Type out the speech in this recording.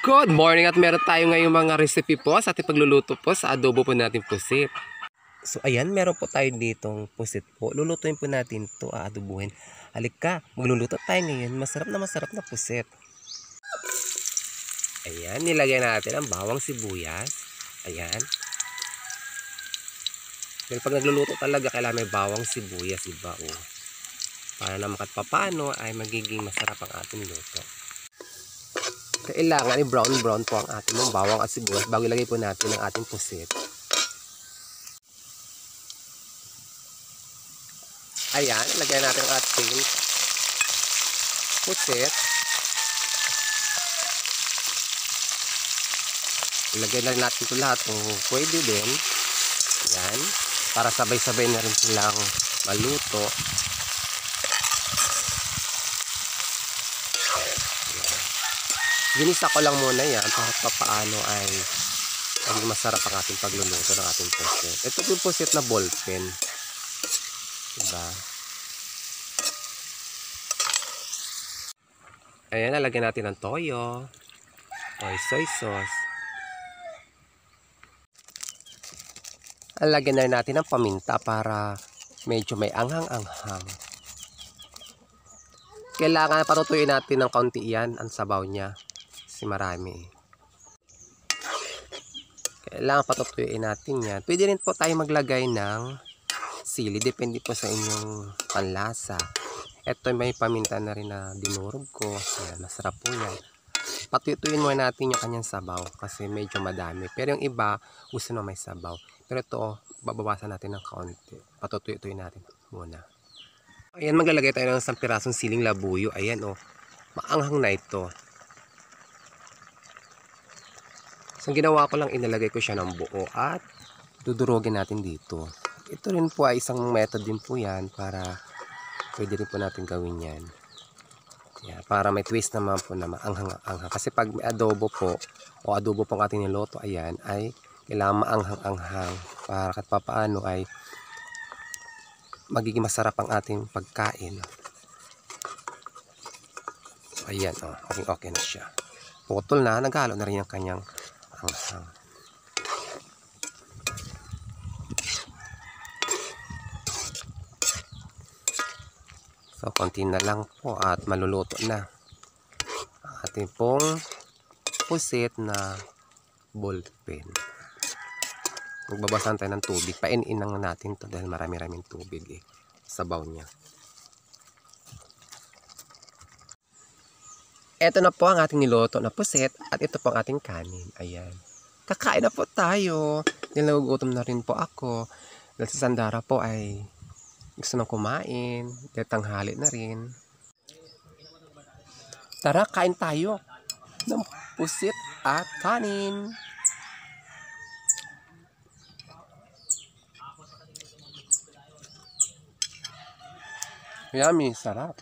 Good morning at meron tayo ngayong mga recipe po sa ating pagluluto po sa adobo po natin pusit. So ayan, meron po tayo ditong pusit po. Lulutuin po natin to, aadobuhin. Halika, magluluto tayo ngayon. Masarap na pusit. Ayan, nilagay natin ang bawang sibuyas. Ayan. Pero pag nagluluto talaga, kailangan may bawang sibuyas, diba? Oh. Para naman kahit papano ay magiging masarap ang ating luto. Kailangan i-brown po ang ating bawang at sibuyas bago ilagay po natin ang ating pusit. Ayan, ilagay natin ang ating pusit. Ilagay na natin ito lahat kung pwede din. Ayan, para sabay-sabay na rin silang maluto. Ginisa ko lang muna yan para paano ay masarap ang ating pagluluto ng ating pusit. Ito yung pusit na ballpen. Diba? Ayan, lalagyan natin ng toyo o soy sauce. Lalagyan na rin natin ng paminta para medyo may anghang-anghang. Kailangan patutuyuin natin ng kaunti yan ang sabaw niya. Kasi marami. Kailangan patutuyuin natin yan. Pwede rin po tayo maglagay ng sili. Depende po sa inyong panlasa. Ito may paminta na rin na dinurog ko. Ayan, masarap po yan. Patuyuin muna natin yung kanyang sabaw kasi medyo madami. Pero yung iba, gusto na may sabaw. Pero ito, babawasan natin ng kaunti. Patutuyuin natin muna. Ayan, maglalagay tayo ng isang pirasong siling labuyo. Ayan, oh. Maanghang na ito. So, ginawa ko lang, inalagay ko siya ng buo at dudurogin natin dito. Ito rin po ay isang method din po yan para pwede rin po natin gawin yan. Yan, para may twist naman po na maanghang-anghang. Kasi pag may adobo po o adobo pong ating niloto, ayan, ay kailangan maanghang-anghang para kahit papaano ay magiging masarap ang ating pagkain. So, ayan, oh, okay na siya. Putol na, naghalo na rin yung kanyang anghang. So, konti na lang po at maluluto na ating pong pusit na ballpen. Magbabasan tayo ng tubig. Painin lang natin to dahil marami-raming tubig eh. Sabaw niya. Ito na po ang ating niluto na pusit at ito po ang ating kanin. Ayan. Kakain na po tayo. Nilagugutom na rin po ako. Dahil sa Sandara po ay gusto nang kumain. Dahil tanghali na rin. Tara, kain tayo ng pusit at kanin. Yummy, sarap.